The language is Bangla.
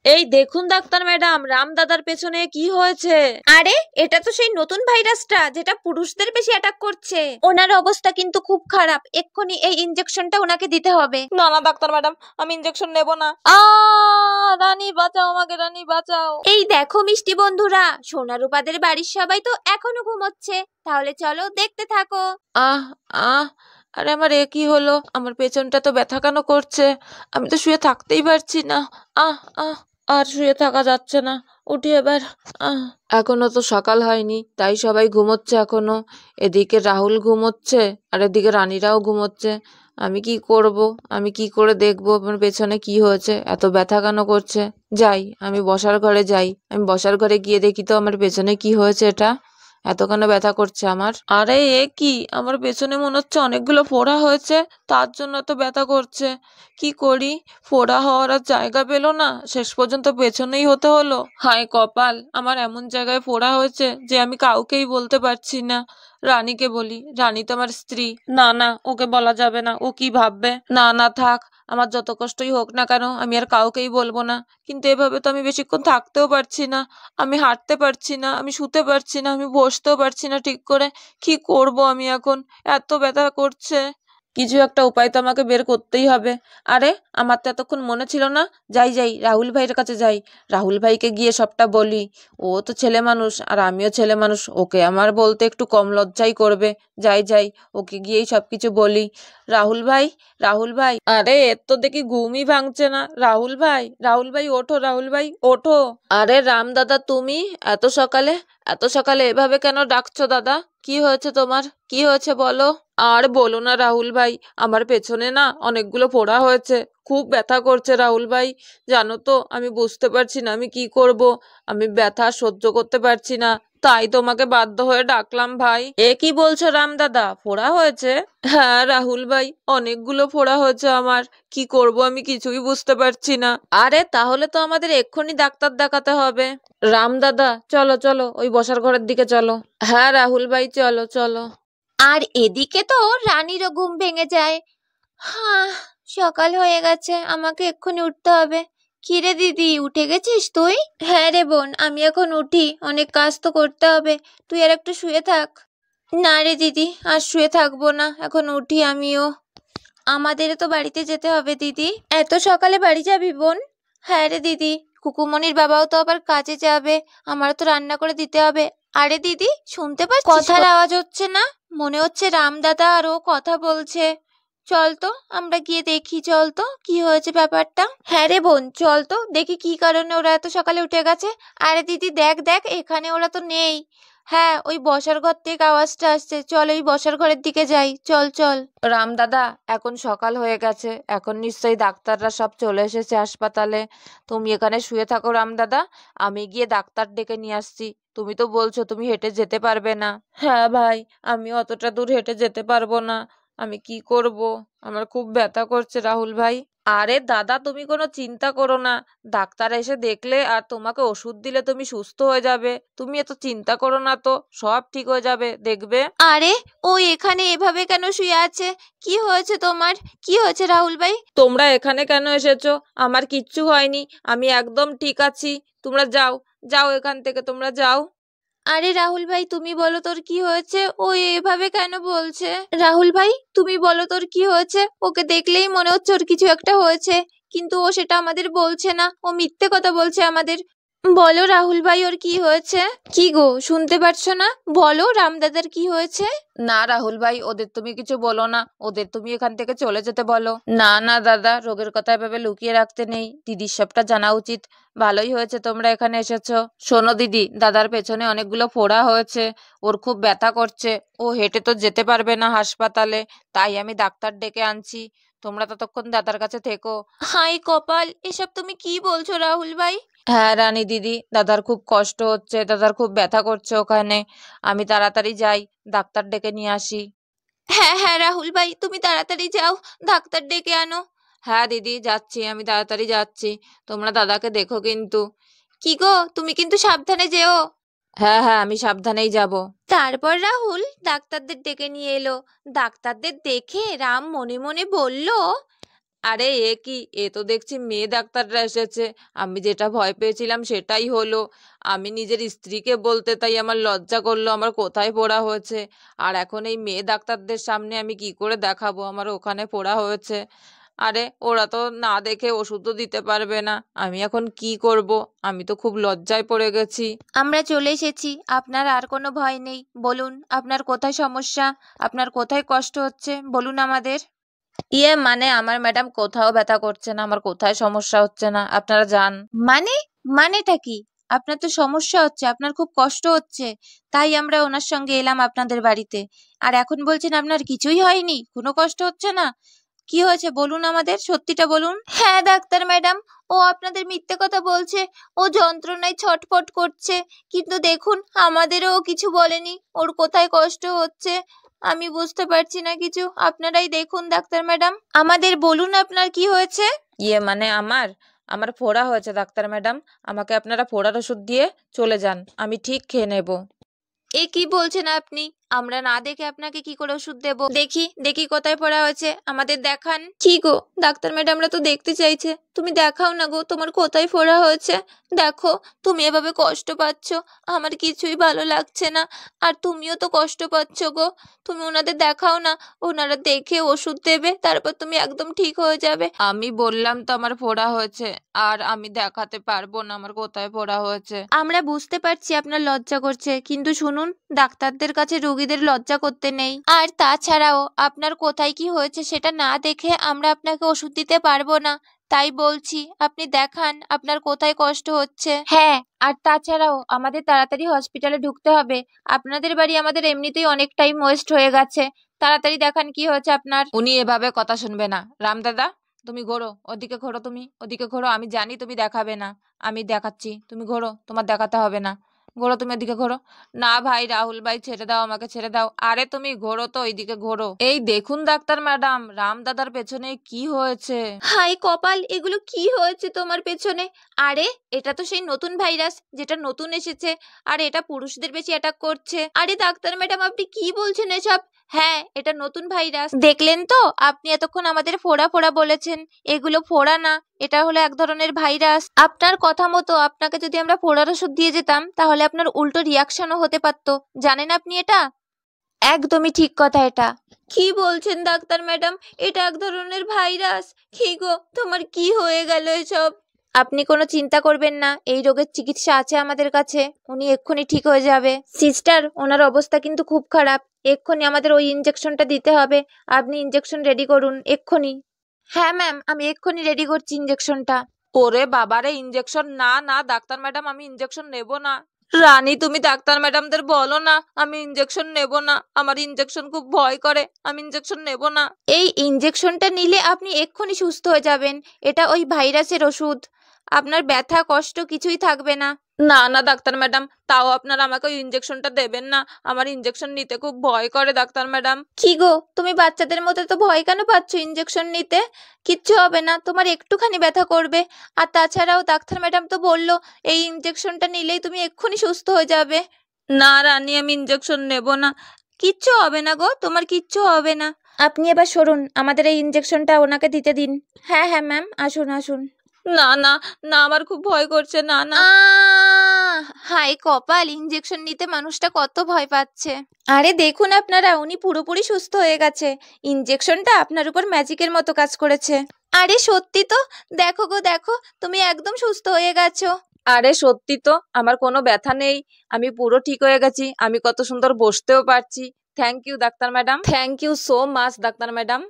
এই দেখুন ডাক্তার ম্যাডাম, রাম দাদার পেছনে কি হয়েছে? আরে এটা তো সেই নতুন ভাইরাসটা যেটা পুরুষদের বেশি অ্যাটাক করছে। ওনার অবস্থা কিন্তু খুব খারাপ, এক্ষুনি এই ইনজেকশনটা ওনাকে দিতে হবে। না না ডাক্তার ম্যাডাম, আমি ইনজেকশন নেব না। রানী বাঁচাও আমাকে, রানী বাঁচাও। এই দেখো মিষ্টি বন্ধুরা, সোনারূপাদের বাড়ির সবাই তো এখনো ঘুমোচ্ছে, তাহলে চলো দেখতে থাকো। আহ আহ আরে আমার এ কি হলো? আমার পেছনটা তো ব্যথা কেন করছে? আমি তো শুয়ে থাকতেই পারছি না। আহ আহ আর শুয়ে থাকা যাচ্ছে না, উঠি এবার। এখনো তো সকাল হয়নি, তাই সবাই ঘুমোচ্ছে এখনো। এদিকে রাহুল ঘুমোচ্ছে আর এদিকে রানীরাও ঘুমোচ্ছে। আমি কি করব? আমি কি করে দেখবো আমার পেছনে কি হয়েছে, এত ব্যথা কেন করছে? যাই, আমি বসার ঘরে যাই। আমি বসার ঘরে গিয়ে দেখি তো আমার পেছনে কি হয়েছে, এটা এত কেন ব্যথা করছে আমার। আরে এ কি, আমার পেছনে মনে হচ্ছে অনেকগুলো ফোড়া হয়েছে, তার জন্য তো ব্যথা করছে। কি করি, ফোড়া হওয়ার আর জায়গা পেলো না, শেষ পর্যন্ত পেছনেই হতে হলো। হায় কপাল, আমার এমন জায়গায় ফোড়া হয়েছে যে আমি কাউকেই বলতে পারছি না। রানীকে বলি, রানী তো আমার স্ত্রী। না না, ওকে বলা যাবে না, ও কি ভাববে। না না থাক, আমার যত কষ্টই হোক না কেন আমি আর কাউকেই বলবো না। কিন্তু এভাবে তো আমি বেশিক্ষণ থাকতেও পারছি না। আমি হাঁটতে পারছি না, আমি শুতে পারছি না, আমি বসতেও পারছি না ঠিক করে। কি করব আমি এখন? এত ব্যথা করছে। কিছু একটা উপায় তো আমাকে বের করতেই হবে। আরে আমার তো এতক্ষণ মনে ছিল না। যাই যাই, রাহুল ভাইয়ের কাছে যাই। রাহুল ভাইকে গিয়ে সবটা বলি। ও তো ছেলে মানুষ আর আমিও ছেলে মানুষ, ওকে আমার বলতে একটু কম লজ্জাই করবে। যাই যাই, ওকে গিয়েই সবকিছু বলি। রাহুল ভাই, রাহুল ভাই, আরে এর তো দেখি ঘুমই ভাঙছে না। রাহুল ভাই, রাহুল ভাই ওঠো, রাহুল ভাই ওঠো। আরে রাম দাদা তুমি, এত সকালে, এত সকালে এভাবে কেন ডাকছো দাদা? কি হয়েছে তোমার, কি হয়েছে বলো? আর বলো না রাহুল ভাই, আমার পেছনে না অনেকগুলো ফোড়া হয়েছে, খুব ব্যথা করছে রাহুল ভাই। জানো তো আমি বুঝতে পারছি না আমি কি করব। আমি ব্যথা সহ্য করতে পারছি না, তাই তোমাকে বাধ্য হয়ে ডাকলাম ভাই। এ কি বলছো রাম দাদা, ফোড়া হয়েছে? হ্যাঁ রাহুল ভাই, অনেকগুলো ফোড়া হয়েছে আমার। কি করব আমি কিছুই বুঝতে পারছি না। আরে তাহলে তো আমাদের এক্ষুনি ডাক্তার দেখাতে হবে। রাম দাদা চলো চলো, ওই বসার ঘরের দিকে চলো। হ্যাঁ রাহুল ভাই চলো চলো। আর এদিকে তো রানীরও ঘুম ভেঙে যায়। হ্যাঁ, সকাল হয়ে গেছে, আমাকে এক্ষুনি উঠতে হবে। কিরে দিদি, উঠে গেছিস তুই? হ্যাঁ রে বোন, আমি এখন উঠি, অনেক কাজ তো করতে হবে। তুই আর একটু শুয়ে থাক। না রে দিদি, আর শুয়ে থাকবো না, এখন উঠি আমিও। আমাদেরও তো বাড়িতে যেতে হবে দিদি। এত সকালে বাড়ি যাবি বোন? হ্যাঁ রে দিদি, কুকুমনির বাবাও তো আবার কাজে যাবে, আমারও তো রান্না করে দিতে হবে। আরে দিদি, শুনতে পাচ্ছিস কথার আওয়াজ হচ্ছে না? মনে হচ্ছে রাম দাদা আর ও কথা বলছে। চল তো আমরা গিয়ে দেখি, চল তো কি হয়েছে ব্যাপারটা। হ্যাঁ রে বোন, চল তো দেখি কি কারণে ওরা এত সকালে উঠে গেছে। আরে দিদি দেখ দেখ, এখানে ওরা তো নেই। হ্যাঁ, ওই বসার ঘর থেকে আওয়াজটা আসছে, চল ওই বসার ঘরের দিকে যাই, চল চল। রাম দাদা, এখন সকাল হয়ে গেছে, এখন নিশ্চয়ই ডাক্তাররা সব চলে এসেছে হাসপাতালে। তুমি এখানে শুয়ে থাকো রাম দাদা, আমি গিয়ে ডাক্তার ডেকে নিয়ে আসছি। তুমি তো বলছো তুমি হেঁটে যেতে পারবে না। হ্যাঁ ভাই, আমি অতটা দূর হেঁটে যেতে পারবো না। আমি কি করব? আমার খুব ব্যথা করছে রাহুল ভাই। আরে দাদা তুমি কোনো চিন্তা করো না, ডাক্তার এসে দেখলে আর তোমাকে ওষুধ দিলে তুমি সুস্থ হয়ে যাবে। তুমি এত চিন্তা করো না তো, সব ঠিক হয়ে যাবে দেখবে। আরে ও এখানে এভাবে কেন শুয়ে আছে? কি হয়েছে তোমার? কি হয়েছে রাহুল ভাই? তোমরা এখানে কেন এসেছো? আমার কিচ্ছু হয়নি, আমি একদম ঠিক আছি। তোমরা যাও, যাও এখান থেকে, তোমরা যাও। আরে রাহুল ভাই, তুমি বলো তোর কি হয়েছে? ও এভাবে কেন বলছে? রাহুল ভাই, তুমি বলো তোর কি হয়েছে? ওকে দেখলেই মনে হচ্ছে ওর কিছু একটা হয়েছে, কিন্তু ও সেটা আমাদের বলছে না, ও মিথ্যে কথা বলছে আমাদের। বলো রাহুল ভাই, ওর কি হয়েছে? কি গো, শুনতে পারছো না? বলো রামদাদার কি হয়েছে? না রাহুল ভাই, ওদের তুমি কিছু বলো না, ওদের তুমি এখান থেকে চলে যেতে বলো। না না দাদা, রোগের কথা এভাবে লুকিয়ে রাখতে নেই, দিদির সবটা জানা উচিত। ভালোই হয়েছে তোমরা এখানে এসেছো। শোনো দিদি, দাদার পেছনে অনেকগুলো ফোড়া হয়েছে, ওর খুব ব্যথা করছে, ও হেঁটে তো যেতে পারবে না হাসপাতালে, তাই আমি ডাক্তার ডেকে আনছি। তোমরা ততক্ষণ দাদার কাছে থেকো। হাই কপাল, এসব তুমি কি বলছো রাহুল ভাই? হ্যাঁ রানী দিদি, দাদার খুব কষ্ট হচ্ছে, দাদার খুব ব্যথা করছে ওখানে। আমি তাড়াতাড়ি যাই, ডাক্তার ডেকে নিয়ে আসি। হ্যাঁ হ্যাঁ রাহুল ভাই, তুমি তাড়াতাড়ি যাও, ডাক্তার ডেকে আনো। হ্যাঁ দিদি যাচ্ছি, আমি তাড়াতাড়ি যাচ্ছি। তোমরা দাদাকে দেখো কিন্তু। কি গো, তুমি কিন্তু সাবধানে যেও। হ্যাঁ হ্যাঁ, আমি সাবধানেই যাব। তারপর রাহুল ডাক্তারদের ডেকে নিয়ে এলো। ডাক্তারদের দেখে রাম মনে মনে বলল, আরে এ কি, এ তো দেখছি মেয়ে ডাক্তাররা এসেছে। আমি যেটা ভয় পেয়েছিলাম সেটাই হলো। আমি নিজের স্ত্রীকে বলতে তাই আমার লজ্জা করলো আমার কোথায় ফোড়া হয়েছে। আর এখন এই মেয়ে ডাক্তারদের সামনে আমি কি করে দেখাবো আমার ওখানে ফোড়া হয়েছে। আরে ওরা তো না দেখে ওষুধও দিতে পারবে না, আমি এখন কি করব? আমি তো খুব লজ্জায় পড়ে গেছি। আমরা চলে এসেছি, আপনার আর কোনো ভয় নেই। বলুন আপনার কোথায় সমস্যা, আপনার কোথায় কষ্ট হচ্ছে, বলুন আমাদের। মানে আমার ম্যাডাম কোথাও ব্যথা করছে না, আমার কোথায় সমস্যা হচ্ছে না, আপনারা যান। মানে মানেটা কি? আপনার তো সমস্যা হচ্ছে, আপনার খুব কষ্ট হচ্ছে, তাই আমরা ওনার সঙ্গে এলাম আপনাদের বাড়িতে। আর এখন বলছেন আপনার কিছুই হয়নি, কোনো কষ্ট হচ্ছে না। কি হয়েছে বলুন আমাদের, সত্যিটা বলুন। হ্যাঁ ডাক্তার ম্যাডাম, ও আপনাদের মিথ্যে কথা বলছে। ও যন্ত্রণায় ছটফট করছে, কিন্তু দেখুন আমাদেরও ও কিছু বলেনি ওর কোথায় কষ্ট হচ্ছে। আমি বুঝতে পারছি না কিছু, আপনারাই দেখুন ডাক্তার ম্যাডাম, আমাদের বলুন আপনার কি হয়েছে। মানে আমার আমার ফোড়া হয়েছে ডাক্তার ম্যাডাম। আমাকে আপনারা ফোড়ার ওষুধ দিয়ে চলে যান, আমি ঠিক খেয়ে নেব। এ কি বলছেন আপনি? আমরা না দেখে আপনাকে কি করে ওষুধ দেব? দেখি দেখি কোথায় পড়া হয়েছে, আমাদের দেখান। কি গো ডাক্তার ম্যাডামরা তো দেখতে চাইছে, তুমি দেখাও না গো, তোমার কোথায় ফোড়া হয়েছে। দেখো তুমি এভাবে কষ্ট পাচ্ছ, আমার কিছুই ভালো লাগছে না। আর তুমিও তো কষ্ট পাচ্ছ গো, তুমি ওনাদের দেখাও না, ওনারা দেখে ওষুধ দেবে, তারপর তুমি একদম ঠিক হয়ে যাবে। আমি বললাম তো আমার ফোড়া হয়েছে, আর আমি দেখাতে পারবো না আমার কোথায় ফোড়া হয়েছে। আমরা বুঝতে পারছি আপনার লজ্জা করছে, কিন্তু শুনুন, ডাক্তারদের কাছে রোগীদের লজ্জা করতে নেই। আর তাছাড়াও আপনার কোথায় কি হয়েছে সেটা না দেখে আমরা আপনাকে ওষুধ দিতে পারবো না। তাই বলছি আপনি দেখান আপনার কোথায় কষ্ট হচ্ছে। হ্যাঁ, আর তাছাড়াও আমাদের তাড়াতাড়ি হসপিটালে ঢুকতে হবে। আপনাদের বাড়ি আমাদের এমনিতেই অনেক টাইম ওয়েস্ট হয়ে গেছে। তাড়াতাড়ি দেখান কি হয়েছে আপনার। উনি এভাবে কথা শুনবে না। রামদাদা, তুমি ঘোরো, ওদিকে ঘোরো, তুমি ওদিকে ঘোরো। আমি জানি তুমি দেখাবে না, আমি দেখাচ্ছি, তুমি ঘোরো, তোমার দেখাতে হবে না। ঘোরো, তুমি ওদিকে ঘোরো। না ভাই, রাহুল ভাই ছেড়ে দাও, আমাকে ছেড়ে দাও। আরে তুমি ঘোরো তো, ওইদিকে ঘোরো। এই দেখুন ডাক্তার ম্যাডাম, রামদাদার পেছনে কি হয়েছে। হাই কপাল, এগুলো কি হয়েছে তোমার পেছনে? আরে এটা তো সেই নতুন ভাইরাস যেটা নতুন এসেছে, আর এটা পুরুষদের বেশি অ্যাটাক করছে। আরে ডাক্তার ম্যাডাম আপনি কি বলছেন এসব? হ্যাঁ, এটা নতুন ভাইরাস। দেখলেন তো, আপনি এতক্ষণ আমাদের ফোড়া ফোড়া বলেছেন, এগুলো ফোড়া না, এটা হলো এক ধরনের ভাইরাস। আপনার কথা মতো আপনাকে যদি আমরা ফোড়ার ওষুধ দিয়ে যেতাম তাহলে আপনার উল্টো রিয়াকশনও হতে পারতো, জানেন আপনি এটা? একদমই ঠিক কথা এটা। কি বলছেন ডাক্তার ম্যাডাম, এটা এক ধরনের ভাইরাস? কি গো তোমার কি হয়ে গেল এসব? আপনি কোনো চিন্তা করবেন না, এই রোগের চিকিৎসা আছে আমাদের কাছে, উনি এক্ষুনি ঠিক হয়ে যাবে। সিস্টার, ওনার অবস্থা কিন্তু খুব খারাপ, এক্ষুনি আমাদের ওই ইনজেকশনটা দিতে হবে। আপনি ইনজেকশন রেডি করুন এক্ষুনি। হ্যাঁ ম্যাম, আমি এক্ষুনি রেডি করছি ইনজেকশনটা। ওরে বাবারে, ইঞ্জেকশন? না না ডাক্তার ম্যাডাম, আমি ইঞ্জেকশন নেব না। রানী, তুমি ডাক্তার ম্যাডামদের বলো না আমি ইঞ্জেকশন নেব না, আমার ইঞ্জেকশন খুব ভয় করে, আমি ইঞ্জেকশন নেব না। এই ইনজেকশনটা নিলে আপনি এক্ষুনি সুস্থ হয়ে যাবেন, এটা ওই ভাইরাসের ওষুধ, আপনার ব্যথা কষ্ট কিছুই থাকবে না। না না ডাক্তার ম্যাডাম, তাও আপনারা আমাকে ওই ইঞ্জেকশনটা দেবেন না, আমার ইঞ্জেকশন নিতে খুব ভয় করে ডাক্তার ম্যাডাম। কি গো তুমি বাচ্চাদের মতো তো ভয় কেন পাচ্ছ ইনজেকশন নিতে? কিচ্ছু হবে না, তোমার একটুখানি ব্যথা করবে। আর তাছাড়াও ডাক্তার ম্যাডাম তো বললো এই ইনজেকশনটা নিলেই তুমি এক্ষুনি সুস্থ হয়ে যাবে। না রানী, আমি ইঞ্জেকশন নেব না। কিচ্ছু হবে না গো, তোমার কিচ্ছু হবে না। আপনি এবার সরুন, আমাদের এই ইনজেকশনটা ওনাকে দিতে দিন। হ্যাঁ হ্যাঁ ম্যাম, আসুন আসুন। না না না, আমার খুব ভয় করছে, না না। হাই কপাল, ইনজেকশন নিতে মানুষটা কত ভয় পাচ্ছে। আরে দেখুন আপনারা, উনি পুরোপুরি সুস্থ হয়ে গেছে, ইনজেকশনটা আপনার উপর ম্যাজিকের মতো কাজ করেছে। আরে সত্যি তো, দেখো গো দেখো, তুমি একদম সুস্থ হয়ে গেছো। আরে সত্যি তো, আমার কোনো ব্যথা নেই, আমি পুরো ঠিক হয়ে গেছি, আমি কত সুন্দর বসতেও পারছি। Thank you doctor madam, thank you so much doctor madam.